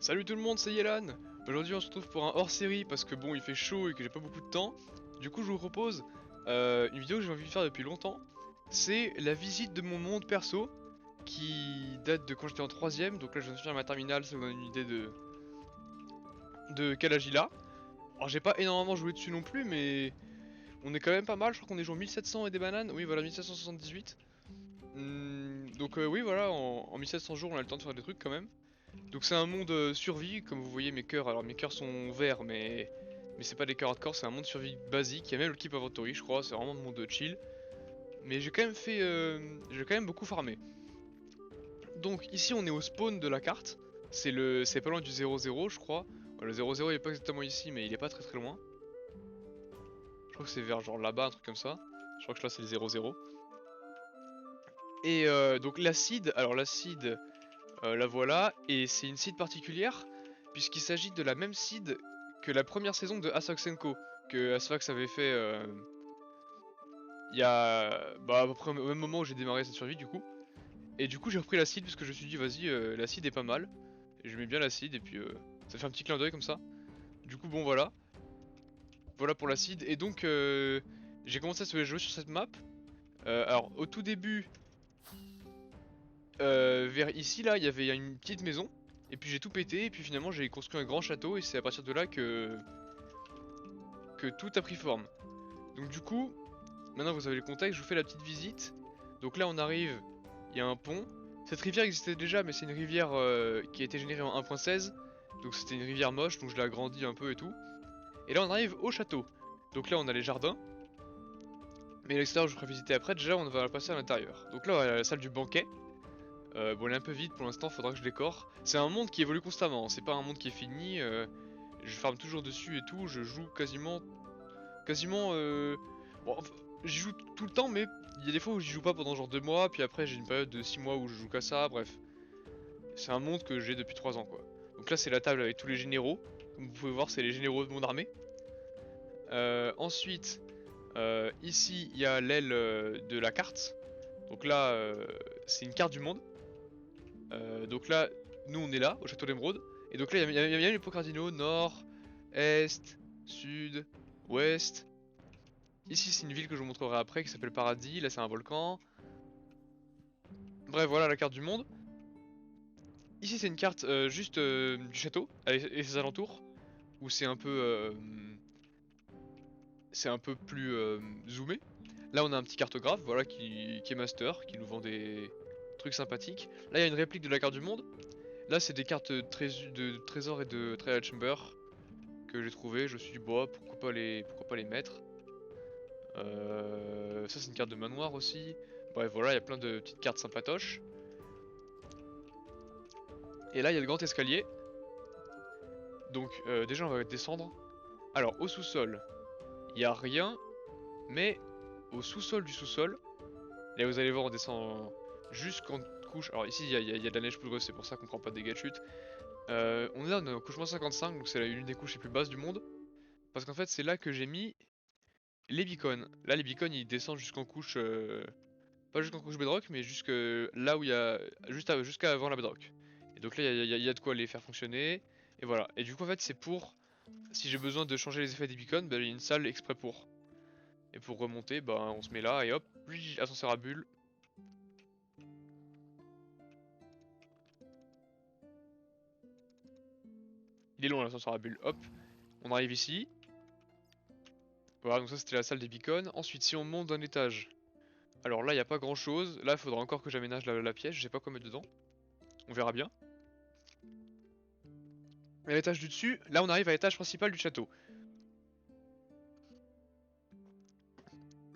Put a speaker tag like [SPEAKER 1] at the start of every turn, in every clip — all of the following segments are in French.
[SPEAKER 1] Salut tout le monde, c'est Yelan. Aujourd'hui on se retrouve pour un hors-série parce que bon il fait chaud et que j'ai pas beaucoup de temps. Du coup je vous propose une vidéo que j'ai envie de faire depuis longtemps. C'est la visite de mon monde perso qui date de quand j'étais en troisième. Donc là je viens de finir ma terminale, ça vous donne une idée de quel âge il a. Alors j'ai pas énormément joué dessus non plus mais on est quand même pas mal, je crois qu'on est joué 1700 et des bananes. Oui voilà 1778. Donc oui voilà, en 1700 jours on a le temps de faire des trucs quand même. Donc c'est un monde survie, comme vous voyez mes cœurs, alors mes cœurs sont verts mais c'est pas des cœurs hardcore, c'est un monde survie basique, il y a même le Keep Inventory je crois, c'est vraiment un monde chill. Mais j'ai quand même fait, j'ai quand même beaucoup farmé. Donc ici on est au spawn de la carte, c'est pas loin du 0-0 je crois. Le 0-0 il est pas exactement ici mais il est pas très très loin. Je crois que c'est vers genre là-bas, un truc comme ça. Je crois que là c'est le 0-0. Et donc l'acide, alors l'acide, la voilà, et c'est une seed particulière, puisqu'il s'agit de la même seed que la première saison de Asox Co, que Asfax avait fait il y a bah, à peu près au même moment où j'ai démarré cette survie du coup. Et du coup j'ai repris la seed parce que je me suis dit vas-y, la seed est pas mal, et je mets bien la seed, et puis ça fait un petit clin d'œil comme ça. Du coup bon voilà, voilà pour la seed, et donc j'ai commencé à jouer sur cette map. Alors au tout début, vers ici là, il y avait une petite maison. Et puis j'ai tout pété, et puis finalement j'ai construit un grand château, et c'est à partir de là que tout a pris forme. Donc du coup, maintenant vous avez le contexte, je vous fais la petite visite. Donc là on arrive, il y a un pont. Cette rivière existait déjà, mais c'est une rivière qui a été générée en 1.16. Donc c'était une rivière moche, donc je l'ai agrandie un peu et tout. Et là on arrive au château. Donc là on a les jardins. Mais l'extérieur je vous ferai visiter après, déjà on va passer à l'intérieur. Donc là on a la salle du banquet. Bon, elle est un peu vide pour l'instant, faudra que je décore. C'est un monde qui évolue constamment, hein. C'est pas un monde qui est fini. Je farme toujours dessus et tout. Je joue quasiment. Bon, j'y joue tout le temps, mais il y a des fois où j'y joue pas pendant genre 2 mois. Puis après, j'ai une période de 6 mois où je joue qu'à ça. Bref, c'est un monde que j'ai depuis 3 ans quoi. Donc là, c'est la table avec tous les généraux. Comme vous pouvez voir, c'est les généraux de mon armée. Ensuite, ici, il y a l'aile de la carte. Donc là, c'est une carte du monde. Donc là, nous on est là, au château d'Emeraude. Et donc là, il y a les points cardinaux, nord, est, sud, ouest. Ici, c'est une ville que je vous montrerai après qui s'appelle Paradis. Là, c'est un volcan. Bref, voilà la carte du monde. Ici, c'est une carte juste du château et ses alentours. Où c'est un peu plus zoomé. Là, on a un petit cartographe, voilà, qui est master, qui nous vend des trucs sympathiques. Là, il y a une réplique de la carte du monde. Là, c'est des cartes de trésors et de Trial Chamber que j'ai trouvé. Je me suis dit, bah, pourquoi pas les mettre. Ça, c'est une carte de manoir aussi. Bref, voilà, il y a plein de petites cartes sympatoches. Et là, il y a le grand escalier. Donc, déjà, on va descendre. Alors, au sous-sol, il n'y a rien. Mais au sous-sol du sous-sol, là, vous allez voir, on descend jusqu'en couche. Alors, ici, il y a de la neige poudreuse, c'est pour ça qu'on prend pas de dégâts de chute. On est là, on est au couchement 55, donc c'est l'une des couches les plus basses du monde. Parce qu'en fait, c'est là que j'ai mis les beacons. Là, les beacons, ils descendent jusqu'en couche, pas jusqu'en couche bedrock, mais jusque là où il y a, jusqu'à avant la bedrock. Et donc là, il y a de quoi les faire fonctionner. Et voilà. Et du coup, en fait, c'est pour, si j'ai besoin de changer les effets des beacons, bah, il y a une salle exprès pour. Et pour remonter, bah, on se met là et hop, ascenseur à bulle. Il est long l'ascenseur à bulle. Hop, on arrive ici. Voilà, donc ça c'était la salle des beacons. Ensuite, si on monte d'un étage, alors là, il n'y a pas grand chose. Là, il faudra encore que j'aménage la pièce. Je sais pas quoi mettre dedans. On verra bien. Et à l'étage du dessus, là, on arrive à l'étage principal du château.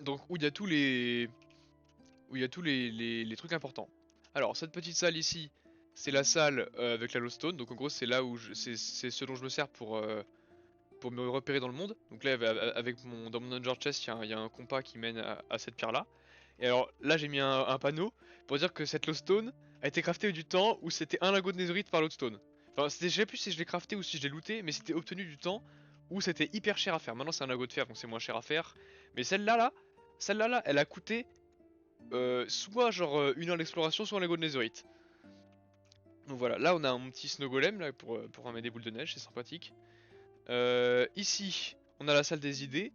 [SPEAKER 1] Donc, où il y a tous les. Où il y a tous les trucs importants. Alors, cette petite salle ici, c'est la salle avec la Lowstone. Donc, en gros, c'est là où c'est ce dont je me sers pour me repérer dans le monde. Donc là, avec dans mon Under Chest, il y a un compas qui mène à cette pierre-là. Et alors là, j'ai mis un panneau pour dire que cette Lowstone a été craftée du temps où c'était un lingot de netherite par Lowstone. Enfin, je sais plus si je l'ai crafté ou si je l'ai looté, mais c'était obtenu du temps où c'était hyper cher à faire. Maintenant, c'est un lingot de fer, donc c'est moins cher à faire. Mais celle-là, elle a coûté soit genre 1 heure d'exploration, soit un lingot de netherite. Donc voilà, là on a un petit snow golem là pour ramener des boules de neige, c'est sympathique. Ici, on a la salle des idées.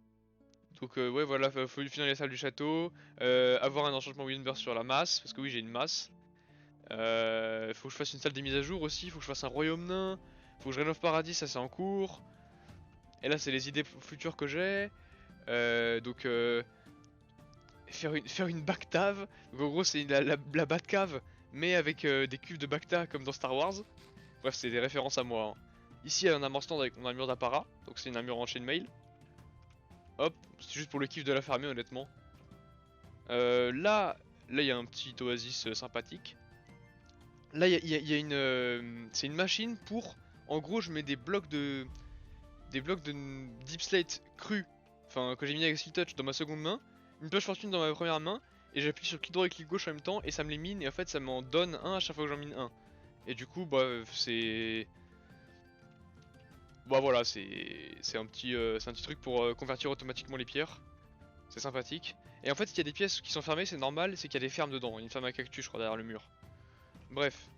[SPEAKER 1] Donc ouais voilà, faut finir les salles du château, avoir un enchantement Windburst sur la masse, parce que oui j'ai une masse. Faut que je fasse une salle des mises à jour aussi, faut que je fasse un royaume nain, faut que je rénove Paradis, ça c'est en cours. Et là c'est les idées futures que j'ai. Donc faire une Bactave. Donc en gros c'est la Batcave, mais avec des cuves de Bacta comme dans Star Wars. Bref, c'est des références à moi, hein. Ici, il y a un armor stand avec mon armure d'apparat, donc c'est une armure en chainmail. Hop, c'est juste pour le kiff de la fermer, honnêtement. Là, il y a un petit oasis sympathique. Là, il y a une, c'est une machine pour, en gros, je mets des blocs de deep slate cru, enfin que j'ai mis avec Steel Touch dans ma seconde main, une pioche fortune dans ma première main, et j'appuie sur clic droit et clic gauche en même temps, et ça me les mine, et en fait, ça m'en donne un à chaque fois que j'en mine un. Et du coup, bah, c'est bah voilà, c'est un petit truc pour convertir automatiquement les pierres. C'est sympathique. Et en fait, s'il y a des pièces qui sont fermées, c'est normal, c'est qu'il y a des fermes dedans. Il y a une ferme à cactus, je crois, derrière le mur. Bref,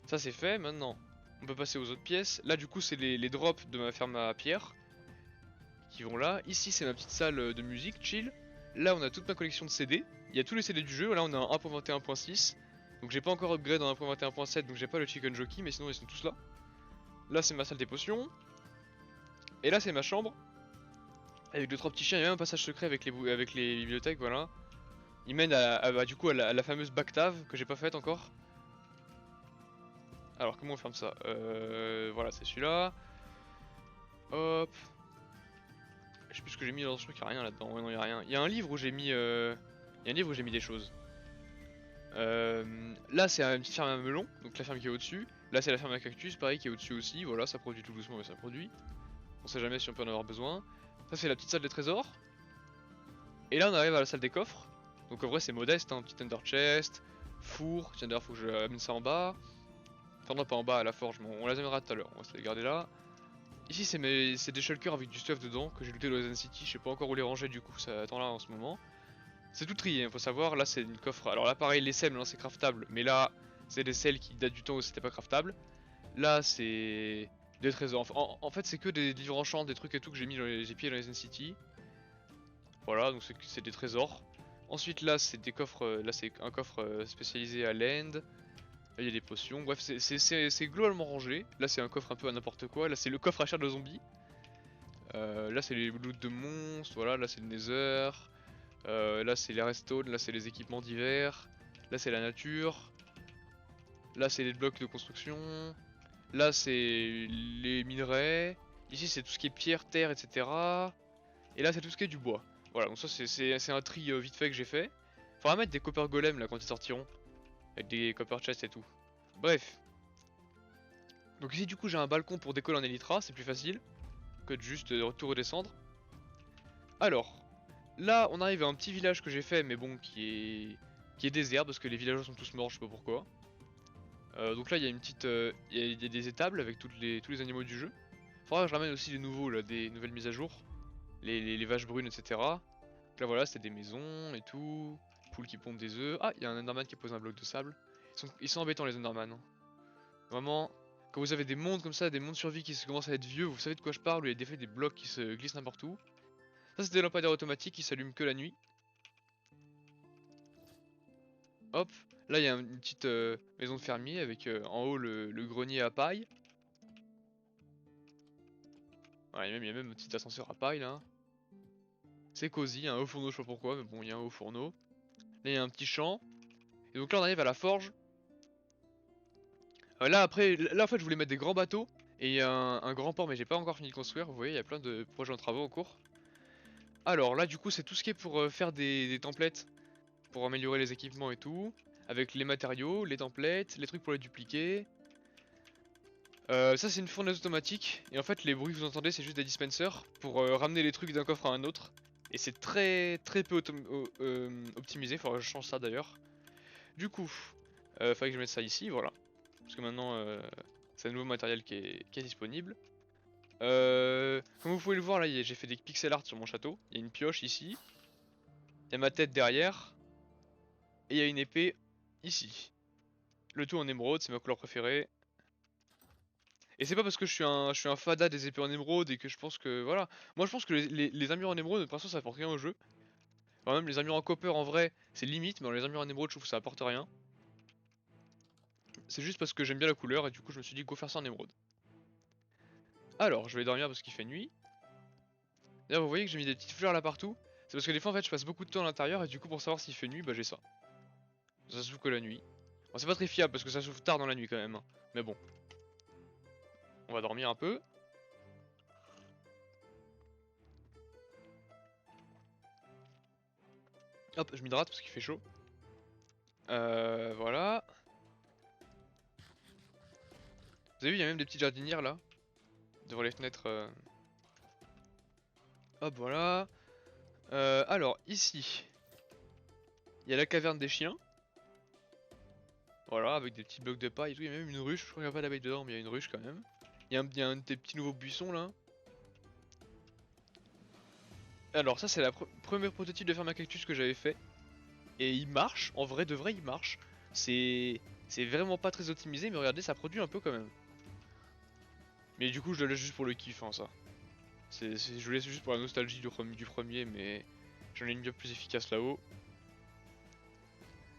[SPEAKER 1] ça c'est fait. Maintenant, on peut passer aux autres pièces. Là, du coup, c'est les drops de ma ferme à pierre qui vont là. Ici, c'est ma petite salle de musique, chill. Là, on a toute ma collection de CD. Il y a tous les CD du jeu. Là, on a un 1.21.6. Donc, j'ai pas encore upgrade en 1.21.7, donc j'ai pas le chicken jockey, mais sinon, ils sont tous là. Là, c'est ma salle des potions. Et là, c'est ma chambre. Avec deux trois petits chiens, il y a même un passage secret avec les bibliothèques, voilà. Il mène bah, du coup à la fameuse Bactave que j'ai pas faite encore. Alors comment on ferme ça? Voilà, c'est celui-là. Hop. Je sais plus ce que j'ai mis dans ce truc, il y a rien là-dedans. Ouais, non, il y a rien. Il y a un livre où j'ai mis il y a un livre où j'ai mis des choses. Là c'est une petite ferme à melon, donc la ferme qui est au-dessus. Là c'est la ferme à cactus, pareil qui est au-dessus aussi. Voilà, ça produit tout doucement mais ça produit. On sait jamais si on peut en avoir besoin. Ça c'est la petite salle des trésors. Et là on arrive à la salle des coffres. Donc en vrai c'est modeste, hein, petit ender chest, four, tiens d'ailleurs faut que je amène ça en bas. Enfin non pas en bas à la forge, mais on les amènera tout à l'heure, on va se les garder là. Ici c'est des shulkers avec du stuff dedans que j'ai looté dans Zen City, je sais pas encore où les ranger du coup, ça attend là en ce moment. C'est tout trié, faut savoir, là c'est une coffre, alors là pareil les selles, là c'est craftable, mais là c'est des selles qui datent du temps où c'était pas craftable. Là c'est des trésors, en fait c'est que des livres enchants, des trucs et tout que j'ai mis dans les pieds dans les Zen City. Voilà, donc c'est des trésors. Ensuite là c'est des coffres, là c'est un coffre spécialisé à l'end. Là il y a des potions, bref c'est globalement rangé. Là c'est un coffre un peu à n'importe quoi, là c'est le coffre à chair de zombie. Là c'est les loots de monstres, voilà, là c'est le nether. Là c'est les redstone, là c'est les équipements divers. Là c'est la nature. Là c'est les blocs de construction. Là c'est les minerais. Ici c'est tout ce qui est pierre, terre, etc. Et là c'est tout ce qui est du bois. Voilà, donc ça c'est un tri vite fait que j'ai fait. Faudra mettre des copper golems là quand ils sortiront. Avec des copper chests et tout. Bref. Donc ici du coup j'ai un balcon pour décoller en elytra, c'est plus facile que de juste tout redescendre. Alors, là on arrive à un petit village que j'ai fait mais bon qui est désert parce que les villageois sont tous morts, je sais pas pourquoi. Donc là il y a une petite, il y a des étables avec tous les animaux du jeu. Faudra que je ramène aussi des nouveaux là, des nouvelles mises à jour. Les vaches brunes etc. Donc là voilà c'est des maisons et tout. Poules qui pondent des œufs. Ah il y a un enderman qui pose un bloc de sable. Ils sont embêtants les enderman, hein. Vraiment, quand vous avez des mondes comme ça, des mondes survie qui commencent à être vieux, vous savez de quoi je parle, où il y a des faits des blocs qui se glissent n'importe où. Ça c'est des lampadaires automatiques qui s'allument que la nuit. Hop, là il y a une petite maison de fermier avec en haut le grenier à paille. Voilà, il y a même un petit ascenseur à paille là. C'est cosy, un haut fourneau, je sais pas pourquoi, mais bon, il y a un haut fourneau. Là il y a un petit champ. Et donc là on arrive à la forge. Là après, là en fait je voulais mettre des grands bateaux. Et il y a un grand port, mais j'ai pas encore fini de construire. Vous voyez, il y a plein de projets en travaux en cours. Alors là du coup c'est tout ce qui est pour faire des templates pour améliorer les équipements et tout, avec les matériaux, les templates, les trucs pour les dupliquer. Ça c'est une fournaise automatique, et en fait les bruits que vous entendez c'est juste des dispensers pour ramener les trucs d'un coffre à un autre. Et c'est très peu optimisé, faudra que je change ça d'ailleurs. Du coup, fallait que je mette ça ici, voilà. Parce que maintenant c'est un nouveau matériel qui est disponible. Comme vous pouvez le voir là, j'ai fait des pixel art sur mon château. Il y a une pioche ici, il y a ma tête derrière, et il y a une épée ici. Le tout en émeraude, c'est ma couleur préférée. Et c'est pas parce que je suis un fada des épées en émeraude et que je pense que voilà. Moi je pense que les armures en émeraude, de toute façon ça apporte rien au jeu. Enfin, même les armures en copper en vrai, c'est limite, mais dans les armures en émeraude, je trouve que ça apporte rien. C'est juste parce que j'aime bien la couleur et du coup je me suis dit go faire ça en émeraude. Alors, je vais dormir parce qu'il fait nuit. D'ailleurs, vous voyez que j'ai mis des petites fleurs là partout. C'est parce que des fois en fait je passe beaucoup de temps à l'intérieur et du coup pour savoir s'il fait nuit, bah j'ai ça. Ça s'ouvre que la nuit. Bon, c'est pas très fiable parce que ça s'ouvre tard dans la nuit quand même, hein. Mais bon, on va dormir un peu. Hop, je m'hydrate parce qu'il fait chaud. Voilà. Vous avez vu, il y a même des petites jardinières là, devant les fenêtres. Hop, voilà. Alors, ici, il y a la caverne des chiens. Voilà, avec des petits blocs de paille et tout. Il y a même une ruche. Je crois qu'il n'y a pas d'abeilles dedans, mais il y a une ruche quand même. Il y a un des petits nouveaux buissons là. Alors, ça, c'est la première prototype de ferme à cactus que j'avais fait. Et il marche, en vrai de vrai, il marche. C'est vraiment pas très optimisé, mais regardez, ça produit un peu quand même. Mais du coup, je le laisse juste pour le kiff, hein, ça. Je le laisse juste pour la nostalgie du premier, mais j'en ai une bien plus efficace là-haut.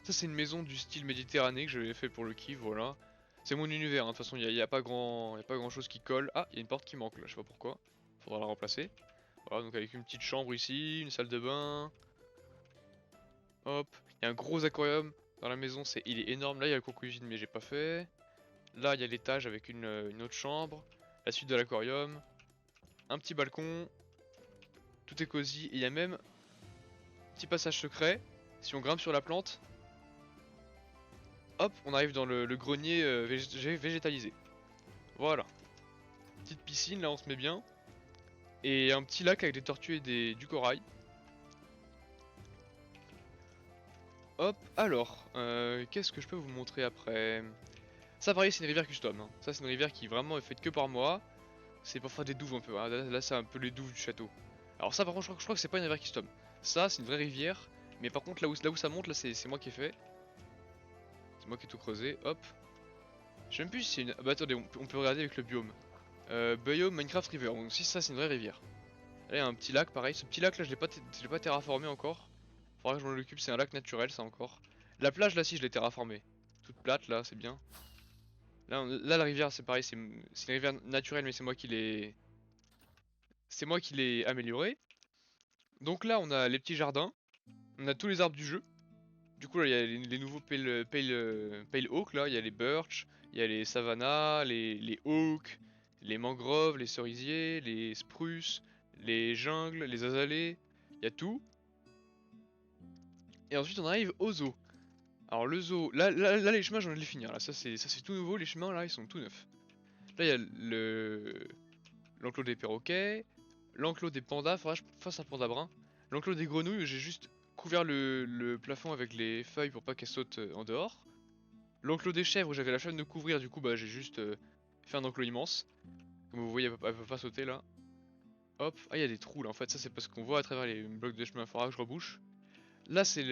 [SPEAKER 1] Ça, c'est une maison du style méditerranéen que j'avais fait pour le kiff, voilà. C'est mon univers, hein. De toute façon, y a pas grand chose qui colle. Ah, il y a une porte qui manque là, je sais pas pourquoi. Faudra la remplacer. Voilà, donc avec une petite chambre ici, une salle de bain. Hop, il y a un gros aquarium dans la maison, il est énorme. Là, il y a le coin cuisine, mais j'ai pas fait. Là, il y a l'étage avec une autre chambre. La suite de l'aquarium. Un petit balcon. Tout est cosy. Et il y a même un petit passage secret. Si on grimpe sur la plante, hop, on arrive dans le grenier végétalisé. Voilà. Petite piscine, là on se met bien. Et un petit lac avec des tortues et du corail. Hop, alors, qu'est-ce que je peux vous montrer après? Ça pareil c'est une rivière custom, hein. Ça c'est une rivière qui vraiment est faite que par moi. C'est pour faire des douves un peu, hein. Là c'est un peu les douves du château. Alors ça par contre je crois que c'est pas une rivière custom. Ça c'est une vraie rivière. Mais par contre là où ça monte là c'est moi qui ai fait. C'est moi qui ai tout creusé, hop. Je sais même plus si c'est une... Ah bah attendez, on peut regarder avec le biome. Biome Minecraft River, donc si ça c'est une vraie rivière. Là il y a un petit lac pareil, ce petit lac là je l'ai pas terraformé encore. Faudra que je m'en occupe, c'est un lac naturel ça encore. La plage là si je l'ai terraformé. Toute plate là, c'est bien. Là la rivière c'est pareil, c'est une rivière naturelle mais c'est moi qui l'ai amélioré. Donc là on a les petits jardins, on a tous les arbres du jeu. Du coup là il y a les nouveaux pale oak là, il y a les birch, il y a les savannas, les oak, les mangroves, les cerisiers, les spruces, les jungles, les azalées, il y a tout. Et ensuite on arrive au zoo. Alors le zoo, là les chemins je viens de les finir, là ça c'est tout nouveau, les chemins là ils sont tout neufs. Là il y a l'enclos des perroquets, l'enclos des pandas, faudra que je fasse un panda brun. L'enclos des grenouilles, j'ai juste couvert le plafond avec les feuilles pour pas qu'elles sautent en dehors. L'enclos des chèvres, j'avais la flemme de couvrir, du coup bah j'ai juste fait un enclos immense. Comme vous voyez, elle peut pas sauter là. Hop, ah il y a des trous là, en fait ça c'est parce qu'on voit à travers les blocs de chemin, faudra que je rebouche. Là c'est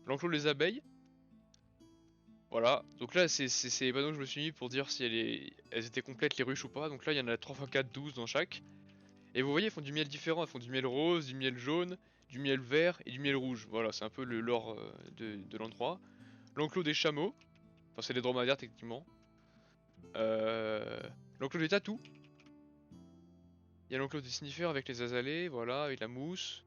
[SPEAKER 1] l'enclos des abeilles. Voilà, donc là c'est les panneaux que je me suis mis pour dire si elles étaient complètes les ruches ou pas. Donc là il y en a 3 x 4, 12 dans chaque. Et vous voyez, elles font du miel différent, elles font du miel rose, du miel jaune, du miel vert et du miel rouge. Voilà, c'est un peu le lore de l'endroit. L'enclos des chameaux, enfin c'est des dromadaires techniquement. Euh, L'enclos des tatous. Il y a l'enclos des sniffers avec les azalées, voilà, avec la mousse.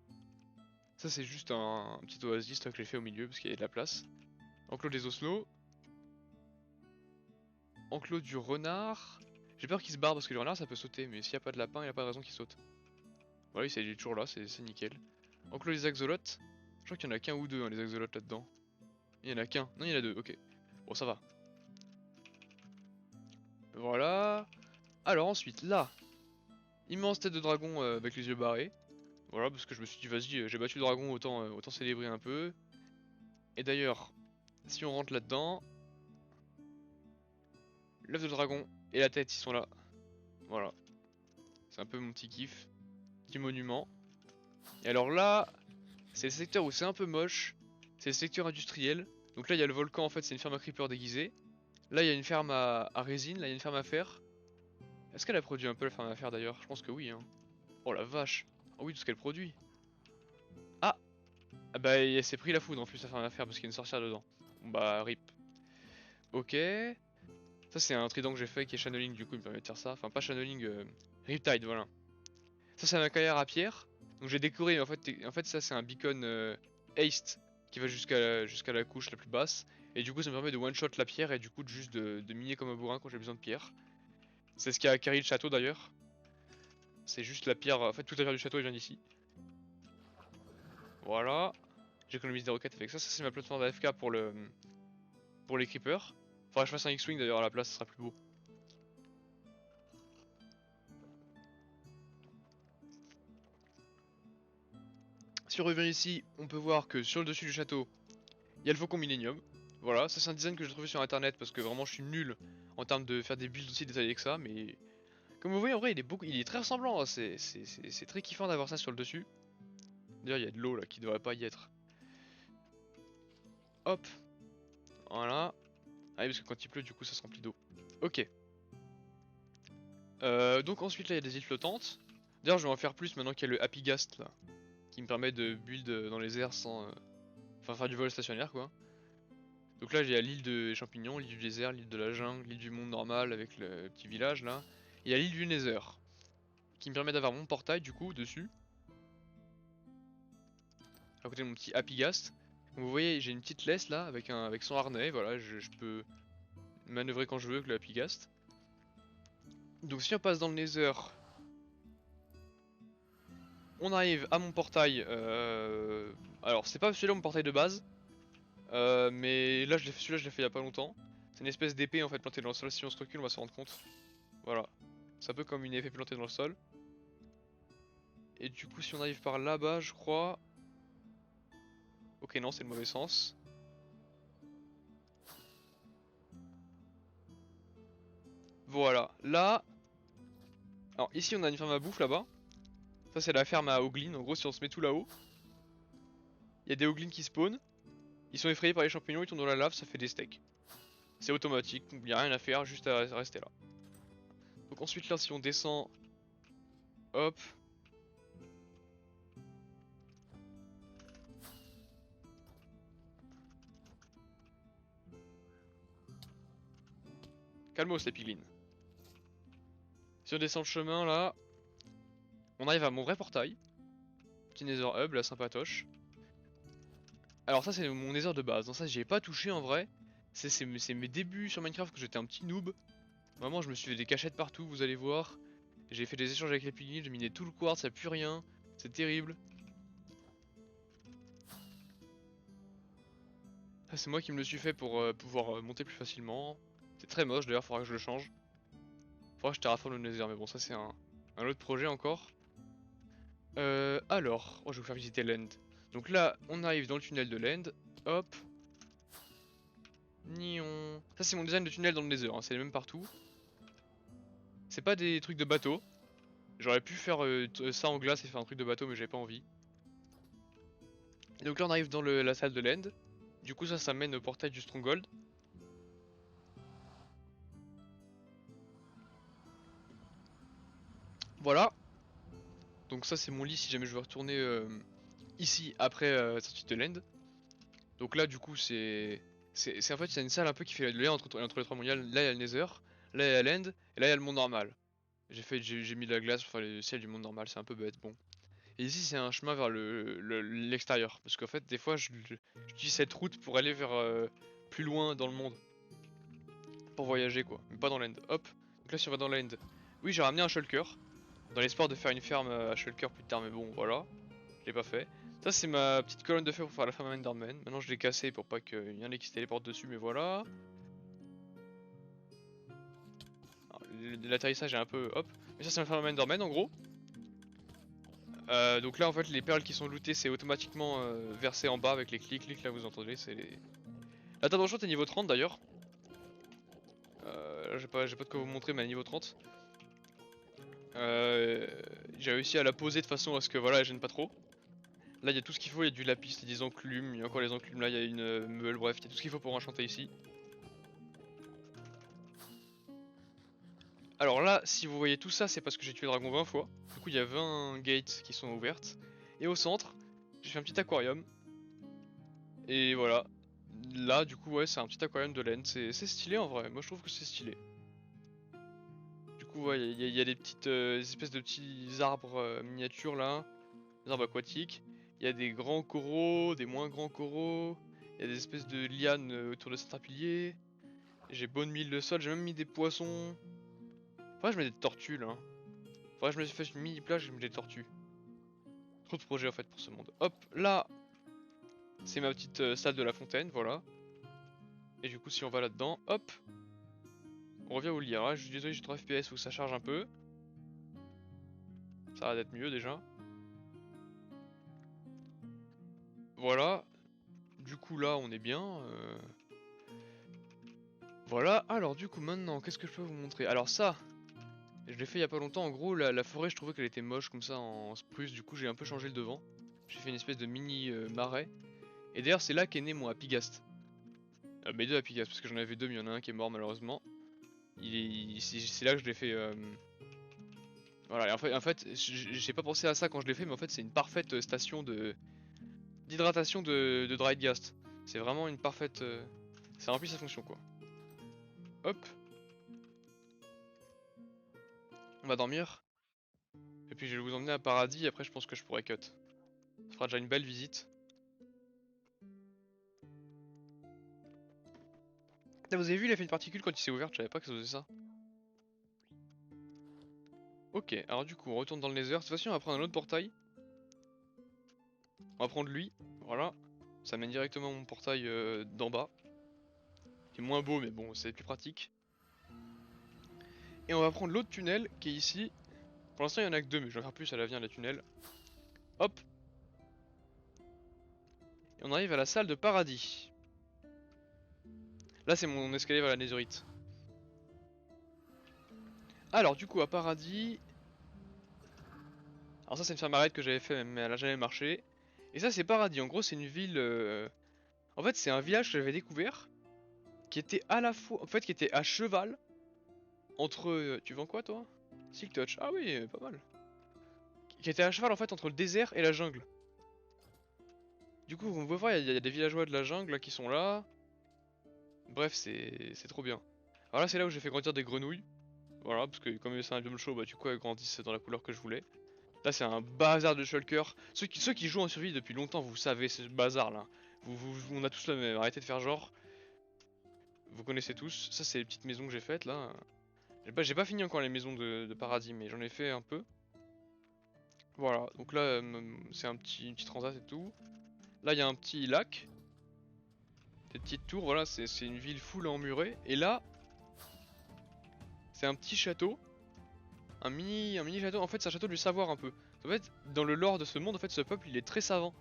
[SPEAKER 1] Ça c'est juste un petit oasis là, que j'ai fait au milieu parce qu'il y avait de la place. Enclos des oslos. Enclos du renard. J'ai peur qu'il se barre parce que le renard ça peut sauter, mais s'il n'y a pas de lapin, il n'y a pas de raison qu'il saute. Voilà, il est toujours là, c'est nickel. Enclos des axolotes. Je crois qu'il y en a qu'un ou deux, hein, les axolotes là-dedans. Il y en a qu'un. Non, il y en a deux, ok. Bon, ça va. Voilà. Alors ensuite, là, immense tête de dragon avec les yeux barrés. Voilà, parce que je me suis dit, vas-y, j'ai battu le dragon, autant célébrer un peu. Et d'ailleurs, si on rentre là-dedans, l'œuf de dragon et la tête, ils sont là. Voilà. C'est un peu mon petit kiff. Petit monument. Et alors là, c'est le secteur où c'est un peu moche. C'est le secteur industriel. Donc là il y a le volcan en fait, c'est une ferme à creeper déguisée. Là il y a une ferme à résine, là il y a une ferme à fer. Est-ce qu'elle a produit un peu la ferme à fer d'ailleurs? Je pense que oui hein. Oh la vache. Oh oui tout ce qu'elle produit. Ah, ah bah elle s'est pris la foudre en plus la ferme à fer parce qu'il y a une sorcière dedans. Bon, bah rip. Ok. Ça c'est un trident que j'ai fait qui est channeling du coup il me permet de faire ça. Enfin pas channeling, Riptide voilà. Ça c'est un caillard à pierre. Donc j'ai décoré mais en fait ça c'est un beacon haste qui va jusqu'à la couche la plus basse. Et du coup ça me permet de one shot la pierre et du coup juste de miner comme un bourrin quand j'ai besoin de pierre. C'est ce qui a carry le château d'ailleurs. C'est juste la pierre, en fait toute la pierre du château elle vient d'ici. Voilà. J'économise des roquettes avec ça. Ça c'est ma plateforme d'AFK pour les creepers. Faudra que je fasse un X-Wing d'ailleurs à la place, ça sera plus beau. Si on revient ici, on peut voir que sur le dessus du château, il y a le faucon Millennium. Voilà, ça c'est un design que j'ai trouvé sur internet parce que vraiment je suis nul en termes de faire des builds aussi détaillés que ça, mais comme vous voyez en vrai il est très ressemblant, hein. C'est très kiffant d'avoir ça sur le dessus. D'ailleurs il y a de l'eau là qui devrait pas y être. Hop, voilà. Ah oui parce que quand il pleut du coup ça se remplit d'eau. Ok. Donc ensuite là il y a des îles flottantes. D'ailleurs je vais en faire plus maintenant qu'il y a le Happy Ghast là, qui me permet de build dans les airs sans... Enfin faire du vol stationnaire quoi. Donc là j'ai l'île des champignons, l'île du désert, l'île de la jungle, l'île du monde normal avec le petit village là. Et il y a l'île du Nether, qui me permet d'avoir mon portail du coup dessus, à côté de mon petit Happy Ghast. Comme vous voyez j'ai une petite laisse là avec son harnais, voilà, je peux manœuvrer quand je veux avec le Happy Ghast. Donc si on passe dans le Nether, on arrive à mon portail, alors c'est pas celui-là mon portail de base, mais là celui-là je l'ai fait il y a pas longtemps. C'est une espèce d'épée en fait plantée dans le sol, si on se recule on va se rendre compte. Voilà, c'est un peu comme une épée plantée dans le sol. Et du coup si on arrive par là-bas je crois... Ok non c'est le mauvais sens. Voilà, là... Alors ici on a une ferme à bouffe là-bas. Ça c'est la ferme à Hoglin, en gros si on se met tout là-haut, il y a des Hoglins qui spawnent. Ils sont effrayés par les champignons, ils tombent dans la lave, ça fait des steaks. C'est automatique, il n'y a rien à faire, juste à rester là. Donc ensuite là si on descend... Hop... Calmos les piglins. Si on descend le chemin là, on arrive à mon vrai portail. Petit Nether Hub, la sympatoche. Alors ça c'est mon Nether de base, dans ça j'y ai pas touché en vrai. C'est mes débuts sur Minecraft quand j'étais un petit noob. Vraiment je me suis fait des cachettes partout, vous allez voir. J'ai fait des échanges avec les piglins, j'ai miné tout le quartz, y'a plus rien. C'est terrible. Ah, c'est moi qui me le suis fait pour pouvoir monter plus facilement. C'est très moche d'ailleurs, faudra que je le change. Faudra que je terraforme le Nether, mais bon ça c'est un autre projet encore. Alors, oh, je vais vous faire visiter l'End. Donc là, on arrive dans le tunnel de l'End. Hop. Nion. Ça c'est mon design de tunnel dans le Nether, hein, c'est les mêmes partout. C'est pas des trucs de bateau. J'aurais pu faire ça en glace et faire un truc de bateau, mais j'avais pas envie. Et donc là on arrive dans la salle de l'End. Du coup ça mène au portail du Stronghold. Voilà. Donc ça c'est mon lit si jamais je veux retourner ici après la sortie de l'End. Donc là du coup c'est en fait c'est une salle un peu qui fait le lien entre les trois mondiales. Là il y a le Nether, là il y a l'End et là il y a le monde normal. J'ai mis de la glace pour faire le ciel du monde normal, c'est un peu bête, bon. Et ici c'est un chemin vers l'extérieur. Parce qu'en fait des fois j'utilise cette route pour aller vers plus loin dans le monde. Pour voyager quoi, mais pas dans l'End. Hop, donc là si on va dans l'End. Oui j'ai ramené un shulker. Dans l'espoir de faire une ferme à shulker plus tard mais bon voilà. Je l'ai pas fait. Ça c'est ma petite colonne de fer pour faire la ferme à Enderman. Maintenant je l'ai cassé pour pas qu'il y en ait qui se téléportent dessus mais voilà. L'atterrissage est un peu hop. Mais ça c'est ma ferme à Enderman en gros. Donc là en fait les perles qui sont lootées c'est automatiquement versé en bas avec les clics là vous entendez c'est les... La table enchantée est niveau 30 d'ailleurs. Là j'ai pas de quoi vous montrer mais elle est niveau 30. J'ai réussi à la poser de façon à ce que voilà elle gêne pas trop. Là il y a tout ce qu'il faut, il y a du lapis, il y a des enclumes, il y a encore les enclumes là, il y a une meule, bref, il y a tout ce qu'il faut pour enchanter ici. Alors là, si vous voyez tout ça, c'est parce que j'ai tué le dragon 20 fois. Du coup il y a 20 gates qui sont ouvertes. Et au centre, j'ai fait un petit aquarium. Et voilà. Là du coup ouais, c'est un petit aquarium de laine, c'est stylé en vrai, moi je trouve que c'est stylé. Du coup ouais, il y a des petites espèces de petits arbres miniatures là, des arbres aquatiques. Il y a des grands coraux, des moins grands coraux. Il y a des espèces de lianes autour de certains piliers. J'ai bonne mille de sol, j'ai même mis des poissons. Faudrait que je mette des tortues là. Faudrait que je me fasse une mini plage et je mets des tortues. Trop de projets en fait pour ce monde. Hop, là, c'est ma petite salle de la fontaine, voilà. Et du coup si on va là-dedans, hop, on revient au lit. Alors là, je suis désolé, j'ai 3 FPS où ça charge un peu. Ça va d'être mieux déjà. Voilà. Du coup là, on est bien. Voilà. Alors du coup maintenant, qu'est-ce que je peux vous montrer? Alors ça, je l'ai fait il y a pas longtemps. En gros, la forêt, je trouvais qu'elle était moche comme ça en spruce. Du coup, j'ai un peu changé le devant. J'ai fait une espèce de mini marais. Et d'ailleurs, c'est là qu'est né mon Apigast. Mes deux Apigast, parce que j'en avais deux, mais il y en a un qui est mort malheureusement. C'est là que je l'ai fait. Voilà, et en fait j'ai pas pensé à ça quand je l'ai fait, mais en fait, c'est une parfaite station d'hydratation de Dried Ghast. C'est vraiment une parfaite. Ça remplit sa fonction quoi. Hop, on va dormir. Et puis je vais vous emmener à Paradis, après je pense que je pourrais cut. Ça fera déjà une belle visite. Là, vous avez vu l'effet de particule quand il s'est ouvert, je savais pas que ça faisait ça. Ok, alors du coup on retourne dans le Nether. Cette fois-ci on va prendre un autre portail. On va prendre lui, voilà. Ça mène directement à mon portail d'en bas. Qui est moins beau mais bon c'est plus pratique. Et on va prendre l'autre tunnel qui est ici. Pour l'instant il y en a que deux mais je vais en faire plus à l'avenir les tunnels. Hop. Et on arrive à la salle de Paradis. Là c'est mon escalier vers la netherite. Alors du coup à Paradis. Alors ça c'est une ferme arrête que j'avais fait mais elle a jamais marché. Et ça c'est Paradis, en gros c'est une ville... En fait c'est un village que j'avais découvert. Qui était à la fois... En fait qui était à cheval. Entre... Tu vends quoi toi? Silk Touch. Ah oui, pas mal. Qui était à cheval en fait entre le désert et la jungle. Du coup on peut voir il y a des villageois de la jungle là, qui sont là. Bref c'est trop bien. Alors là c'est là où j'ai fait grandir des grenouilles. Voilà parce que comme c'est un biome chaud bah du coup elles grandissent dans la couleur que je voulais. Là c'est un bazar de shulker. Ceux qui jouent en survie depuis longtemps, vous savez ce bazar là. On a tous le même, arrêtez de faire genre. Vous connaissez tous. Ça c'est les petites maisons que j'ai faites là. J'ai pas fini encore les maisons de paradis, mais j'en ai fait un peu. Voilà, donc là c'est une petite transat et tout. Là il y a un petit lac. Des petites tours, voilà, c'est une ville full emmurée. Et là, c'est un petit château. Un mini château, en fait c'est un château du savoir un peu. En fait, dans le lore de ce monde, en fait ce peuple il est très savant.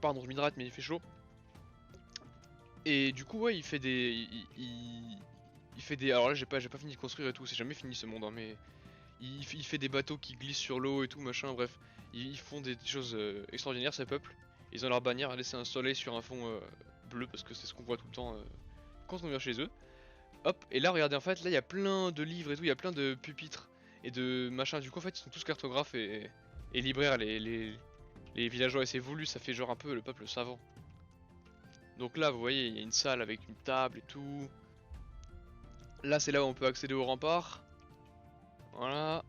[SPEAKER 1] Pardon, je m'hydrate mais il fait chaud. Et du coup ouais il fait des... Il fait des... Alors là j'ai pas fini de construire et tout, c'est jamais fini ce monde hein, mais... Il fait des bateaux qui glissent sur l'eau et tout machin, bref. Ils font des choses extraordinaires ces peuples. Ils ont leur bannière à laisser un soleil sur un fond bleu parce que c'est ce qu'on voit tout le temps quand on vient chez eux. Hop, et là regardez en fait là il y a plein de livres et tout, il y a plein de pupitres et de machins. Du coup en fait ils sont tous cartographes et libraires, les villageois et c'est voulu, ça fait genre un peu le peuple savant. Donc là vous voyez il y a une salle avec une table et tout. Là c'est là où on peut accéder au rempart. Voilà.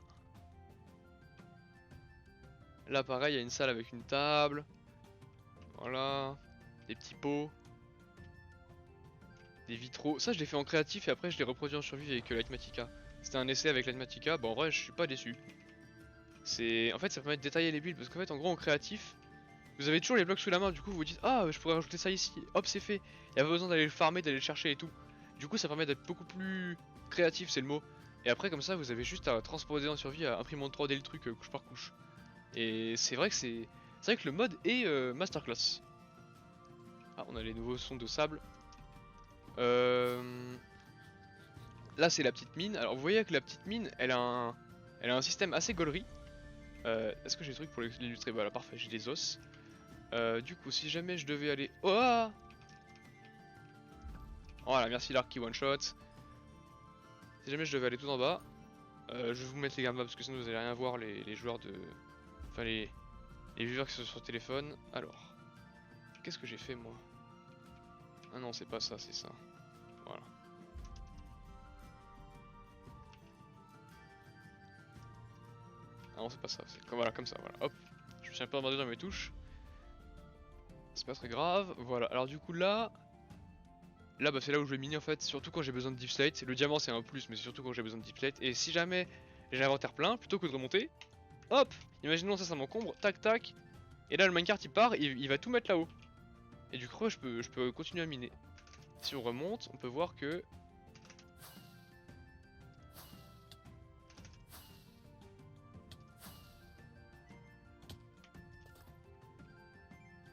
[SPEAKER 1] Là pareil il y a une salle avec une table. Voilà. Des petits pots. Des vitraux. Ça je l'ai fait en créatif et après je l'ai reproduit en survie avec Lightmatica. C'était un essai avec Lightmatica, bon en vrai je suis pas déçu. En fait ça permet de détailler les builds parce qu'en fait en gros en créatif, vous avez toujours les blocs sous la main, du coup vous vous dites ah je pourrais rajouter ça ici, hop c'est fait. Il y a pas besoin d'aller le farmer, d'aller le chercher et tout. Du coup ça permet d'être beaucoup plus créatif c'est le mot. Et après comme ça vous avez juste à transposer en survie, à imprimer en 3D le truc couche par couche. Et c'est vrai que c'est vrai que le mode est masterclass. Ah on a les nouveaux sons de sable. Là c'est la petite mine. Alors vous voyez que la petite mine elle a un système assez gaulerie. Est-ce que j'ai des trucs pour l'illustrer? Voilà, parfait, j'ai des os. Du coup, si jamais je devais aller... Oh! Voilà, merci l'arc qui one shot. Si jamais je devais aller tout en bas, je vais vous mettre les gardes parce que sinon vous allez rien voir les joueurs de... Enfin les viewers qui sont sur téléphone. Alors, qu'est-ce que j'ai fait moi? Ah non, c'est pas ça, c'est ça. Voilà. Ah non, c'est pas ça, c'est comme, voilà, comme ça, voilà. Hop, je me suis un peu emmerdé dans mes touches. C'est pas très grave, voilà. Alors du coup là... Là bah c'est là où je vais miner en fait, surtout quand j'ai besoin de deep slate. Le diamant c'est un plus, mais c'est surtout quand j'ai besoin de deep slate. Et si jamais j'ai l'inventaire plein, plutôt que de remonter, hop, imaginons ça m'encombre, tac tac. Et là le minecart il part, il va tout mettre là-haut. Et du coup je peux continuer à miner. Si on remonte, on peut voir que...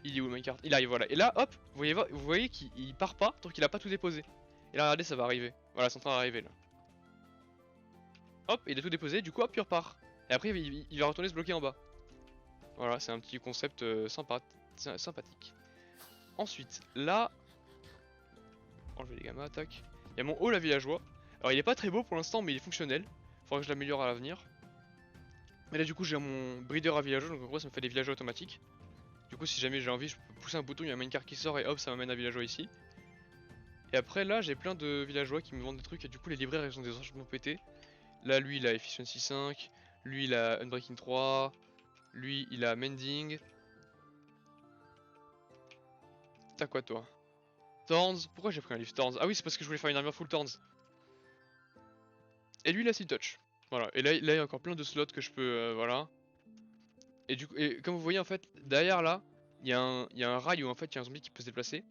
[SPEAKER 1] Il est où le minecart? Il arrive, voilà. Et là, hop, vous voyez qu'il part pas tant qu'il a pas tout déposé. Et là, regardez, ça va arriver. Voilà, c'est en train d'arriver là. Hop, il a tout déposé, du coup, hop, il repart. Et après, il va retourner se bloquer en bas. Voilà, c'est un petit concept sympathique. Ensuite, là... Enlever les gammas, tac. Il y a mon hall à villageois. Alors, il est pas très beau pour l'instant, mais il est fonctionnel. Faudra que je l'améliore à l'avenir. Mais là, du coup, j'ai mon breeder à villageois, donc en gros, ça me fait des villageois automatiques. Du coup, si jamais j'ai envie, je peux pousser un bouton, il y a un minecart qui sort et hop, ça m'amène un villageois ici. Et après, là, j'ai plein de villageois qui me vendent des trucs et du coup, les libraires, ils ont des enchantements pétés. Là, lui, il a Efficiency 5. Lui, il a Unbreaking 3. Lui, il a Mending. T'as quoi, toi? Thorns. Pourquoi j'ai pris un livre Thorns? Ah oui, c'est parce que je voulais faire une armure full Thorns. Et lui, il a Seal Touch. Voilà. Et là, il y a encore plein de slots que je peux... voilà. Et du coup, et comme vous voyez, en fait, derrière là, il y a un rail où en fait, il y a un zombie qui peut se déplacer.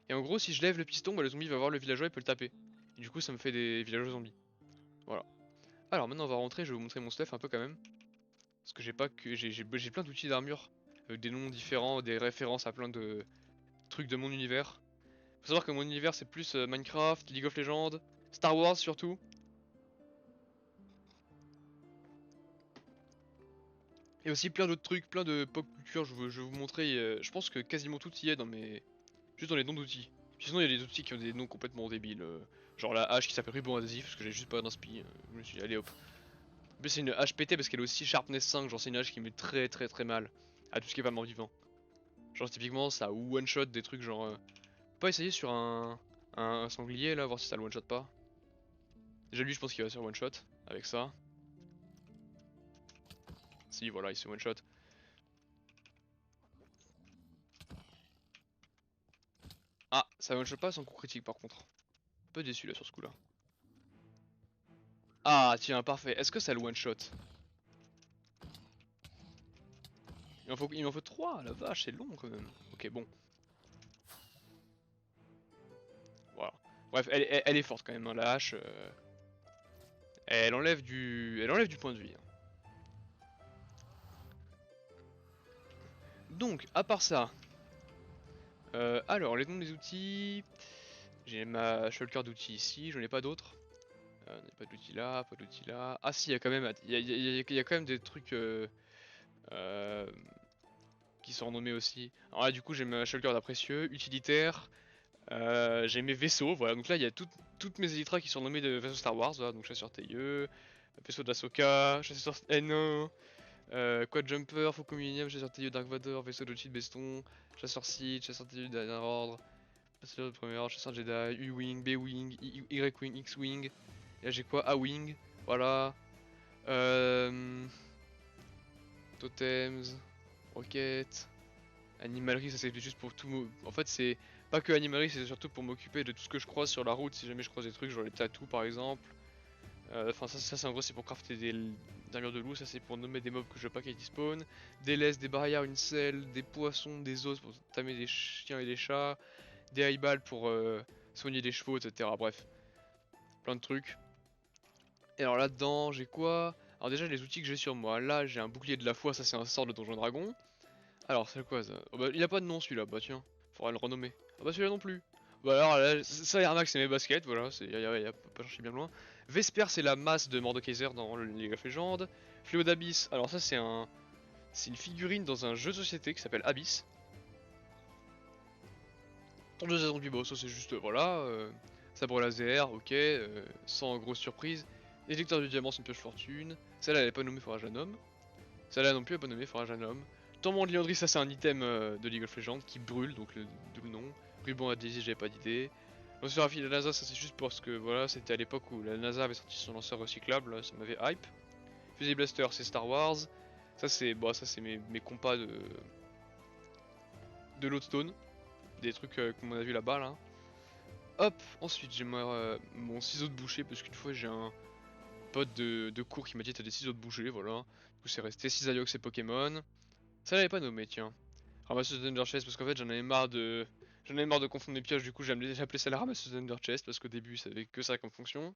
[SPEAKER 1] Et en gros, si je lève le piston, bah, le zombie va voir le villageois et peut le taper. Et du coup, ça me fait des villageois zombies. Voilà. Alors maintenant, on va rentrer. Je vais vous montrer mon stuff un peu quand même. Parce que j'ai pas que j'ai plein d'outils d'armure avec des noms différents, des références à plein de trucs de mon univers. Faut savoir que mon univers c'est plus Minecraft, League of Legends, Star Wars surtout. Et aussi plein d'autres trucs, plein de pop culture, je vais vous montrer, je pense que quasiment tout y est dans mes... Juste dans les noms d'outils. Puis sinon il y a des outils qui ont des noms complètement débiles, genre la hache qui s'appelle ruban adhésif parce que j'ai juste pas d'inspi, je me suis dit allez hop. En plus c'est une hache pétée parce qu'elle est aussi sharpness 5, genre c'est une hache qui met très mal à tout ce qui est pas mort vivant. Genre typiquement ça one shot des trucs genre... Pas essayer sur un sanglier là, voir si ça le one shot pas. Déjà lui je pense qu'il va se faire one shot avec ça. Si voilà il se one shot. Ah ça one shot pas son coup critique par contre. Un peu déçu là sur ce coup là. Ah tiens parfait, est-ce que ça le one shot? Il m'en faut 3, la vache c'est long quand même. Ok bon. Voilà. Bref elle est forte quand même hein, la hache. Elle enlève du point de vie. Donc à part ça. Alors les noms des outils. J'ai ma shulker d'outils ici, j'en ai pas d'autres. On n'a pas d'outils là, pas d'outils là. Ah si, il y a quand même, il y a quand même des trucs euh, qui sont renommés aussi. Alors là du coup j'ai ma shulker précieux, utilitaire, j'ai mes vaisseaux, voilà. Donc là il y a toutes mes élytras qui sont nommés de vaisseaux Star Wars, voilà. Donc chasseur Tailleux, vaisseau d'Asoka, chasseur N1, Quad Jumper, Faucon Millennium, chasseur Tailleux Dark Vador, vaisseau de Cheat Beston, chasseur Sith, chasseur Tailleux Dernier Ordre, chasseur de premier ordre, chasseur Jedi, U-Wing, B-Wing, Y-Wing, X-Wing. Et là j'ai quoi? A-Wing, voilà. Totems, Rocket, Animalerie, ça c'est juste pour tout. En fait, c'est pas que Animalerie, c'est surtout pour m'occuper de tout ce que je croise sur la route. Si jamais je croise des trucs, genre les tatous par exemple. Enfin, ça c'est en gros, c'est pour crafter des armures de loup. Ça c'est pour nommer des mobs que je veux pas qu'ils spawn. Des laisses, des barrières, une selle, des poissons, des os pour tamer des chiens et des chats. Des eyeballs pour soigner des chevaux, etc. Bref, plein de trucs. Et alors là-dedans, j'ai quoi? Alors déjà les outils que j'ai sur moi, là j'ai un bouclier de la foi, ça c'est un sort de Donjon Dragon. Alors c'est quoi ça? Oh, bah, il a pas de nom celui-là, bah tiens, faudra le renommer. Ah bah celui-là non plus. Bah alors là, ça Yarnak c'est mes baskets, voilà, y a pas chercher bien loin. Vesper c'est la masse de Mordekaiser dans le League of Legends. Fléau d'Abysse, alors ça c'est un C'est une figurine dans un jeu de société qui s'appelle Abyss. En deux zombie, bon, ça c'est juste, voilà. Sabre laser, ok, sans grosse surprise. Détecteur de diamant, c'est une pioche fortune. Celle-là, elle est pas nommée Forage un homme. Celle-là non plus, elle est pas nommée Forage un homme. Tourment de liandry, ça c'est un item de League of Legends qui brûle, donc d'où le nom. Ruban à Daisy, j'avais pas d'idée. Lanceur à fil de la NASA, ça c'est juste parce que voilà, c'était à l'époque où la NASA avait sorti son lanceur recyclable, là, ça m'avait hype. Fusil blaster, c'est Star Wars. Ça c'est mes compas de Lodestone. Des trucs qu'on a vu là-bas là. Hop, ensuite j'ai mon ciseau de boucher parce qu'une fois j'ai un pote de cours qui m'a dit t'as des ciseaux de boucher, voilà. Du coup c'est resté Cisaiox et Pokémon. Ça l'avait pas nommé, tiens. Ramasseuse d'Under Chest parce qu'en fait j'en avais marre de confondre mes pioches, du coup j'ai appelé ça la ramasseuse d'Under Chest parce qu'au début ça avait que ça comme fonction.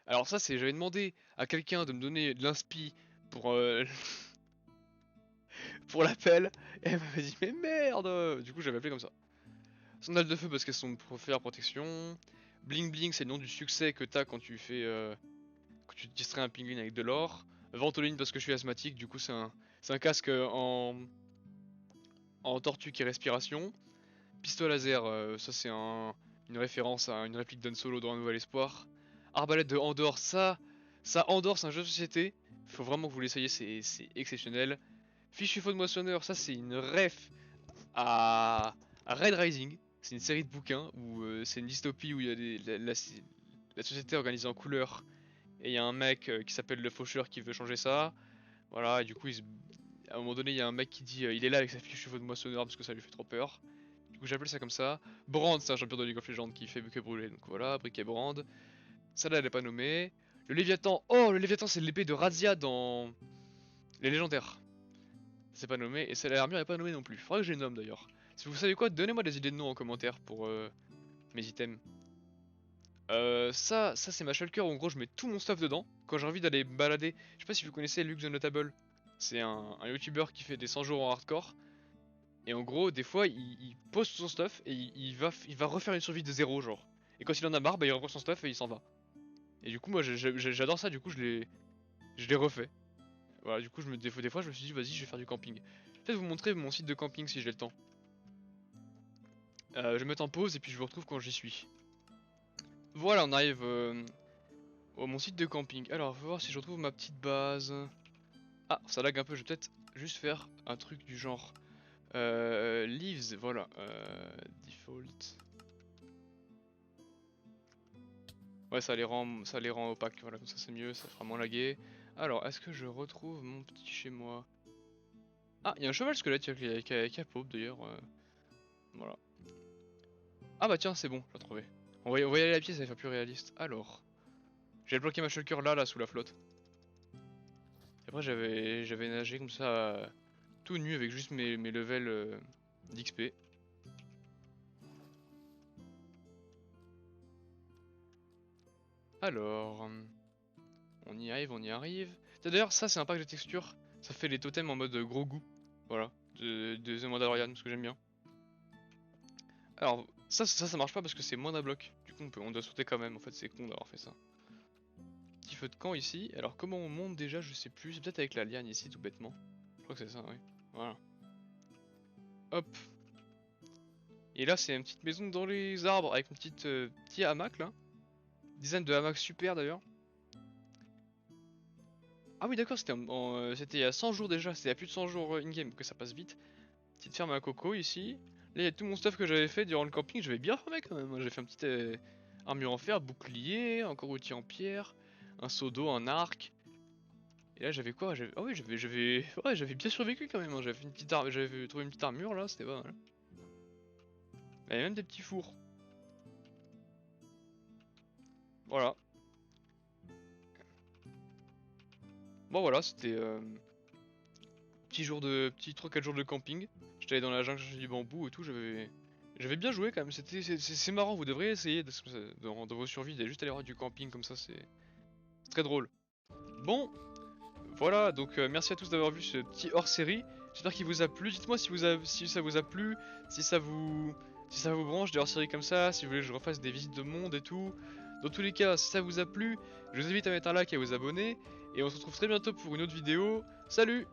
[SPEAKER 1] Alors ça c'est, j'avais demandé à quelqu'un de me donner de l'inspi pour, pour l'appel, et elle m'avait dit mais merde. Du coup j'avais appelé comme ça. Sandales de feu parce qu'elles sont pour faire protection. Bling bling c'est le nom du succès que t'as quand tu fais quand tu distrais un pingouin avec de l'or. Ventoline parce que je suis asthmatique, du coup c'est un casque en tortue qui est respiration. Pistolet laser, ça c'est une référence à une réplique d'Han Solo dans Un Nouvel Espoir. Arbalète de Andorre, ça Andorre c'est un jeu de société. Faut vraiment que vous l'essayiez, c'est exceptionnel. Fichu faux de moissonneur, ça c'est une ref à Red Rising. C'est une série de bouquins où c'est une dystopie où il y a la société organisée en couleurs. Et il y a un mec qui s'appelle le Faucheur qui veut changer ça. Voilà, et du coup, à un moment donné, il y a un mec qui dit il est là avec sa fiche cheveux de moissonneur parce que ça lui fait trop peur. Du coup, j'appelle ça comme ça. Brand, c'est un champion de League of Legends qui fait que brûler. Donc voilà, briquet Brand. Ça là, elle est pas nommée. Le Léviathan, oh, le Léviathan, c'est l'épée de Razia dans les légendaires. C'est pas nommé. Et celle à l'armure est pas nommée non plus. Faudrait que je les nomme d'ailleurs. Si vous savez quoi, donnez-moi des idées de noms en commentaire pour mes items. Ça c'est ma shulker où en gros je mets tout mon stuff dedans quand j'ai envie d'aller me balader. Je sais pas si vous connaissez Luke the Notable. C'est un youtubeur qui fait des 100 jours en hardcore. Et en gros, des fois, il pose tout son stuff et il va refaire une survie de zéro, genre. Et quand il en a marre, bah il reprend son stuff et il s'en va. Et du coup, moi j'adore ça, du coup je l'ai refait. Voilà, du coup, des fois je me suis dit, vas-y, je vais faire du camping. Peut-être vous montrer mon site de camping si j'ai le temps. Je vais mettre en pause et puis je vous retrouve quand j'y suis. Voilà, on arrive mon site de camping. Alors, faut voir si je retrouve ma petite base. Ah, ça lag un peu, je vais peut-être juste faire un truc du genre. Leaves, voilà. Default. Ouais, ça les rend opaques, voilà, comme ça c'est mieux, ça fera moins laguer. Alors, est-ce que je retrouve mon petit chez moi? Ah, il y a un cheval squelette qui a pop d'ailleurs. Voilà. Ah bah tiens, c'est bon, j'ai trouvé. On va y aller à pied, ça va faire plus réaliste. Alors, j'ai bloqué ma shulker là, sous la flotte. Et après, j'avais nagé comme ça, tout nu avec juste mes levels d'XP. Alors, on y arrive, on y arrive. D'ailleurs, ça c'est un pack de textures. Ça fait les totems en mode gros goût. Voilà, de The Mandalorian, ce que j'aime bien. Alors, ça marche pas parce que c'est moins d'un bloc. Du coup, on doit sauter quand même. En fait, c'est con d'avoir fait ça. Petit feu de camp ici. Alors, comment on monte déjà? Je sais plus. C'est peut-être avec la liane ici, tout bêtement. Je crois que c'est ça, oui. Voilà. Hop. Et là, c'est une petite maison dans les arbres avec une petit hamac là. Design de hamac super d'ailleurs. Ah oui d'accord, c'était il y a 100 jours déjà, c'était il y a plus de 100 jours in-game, que ça passe vite. Petite ferme à coco ici. Là il y a tout mon stuff que j'avais fait durant le camping, j'avais bien farmé quand même. J'ai fait un petit armure en fer, bouclier, encore outil en pierre, un seau d'eau, un arc. Et là j'avais quoi? Ah oui j'avais bien survécu quand même, hein. J'avais trouvé une petite armure là, c'était pas mal. Il y avait même des petits fours. Voilà. Bon voilà, c'était petit 3-4 jours de camping. J'étais allé dans la jungle chercher du bambou et tout, j'avais bien joué quand même, c'est marrant, vous devriez essayer dans vos survies d'aller juste aller voir du camping comme ça, c'est très drôle. Bon, voilà, donc merci à tous d'avoir vu ce petit hors-série. J'espère qu'il vous a plu. Dites-moi si ça vous a plu, si ça vous branche des hors-séries comme ça, si vous voulez que je refasse des visites de monde et tout. Dans tous les cas, si ça vous a plu, je vous invite à mettre un like et à vous abonner. Et on se retrouve très bientôt pour une autre vidéo. Salut!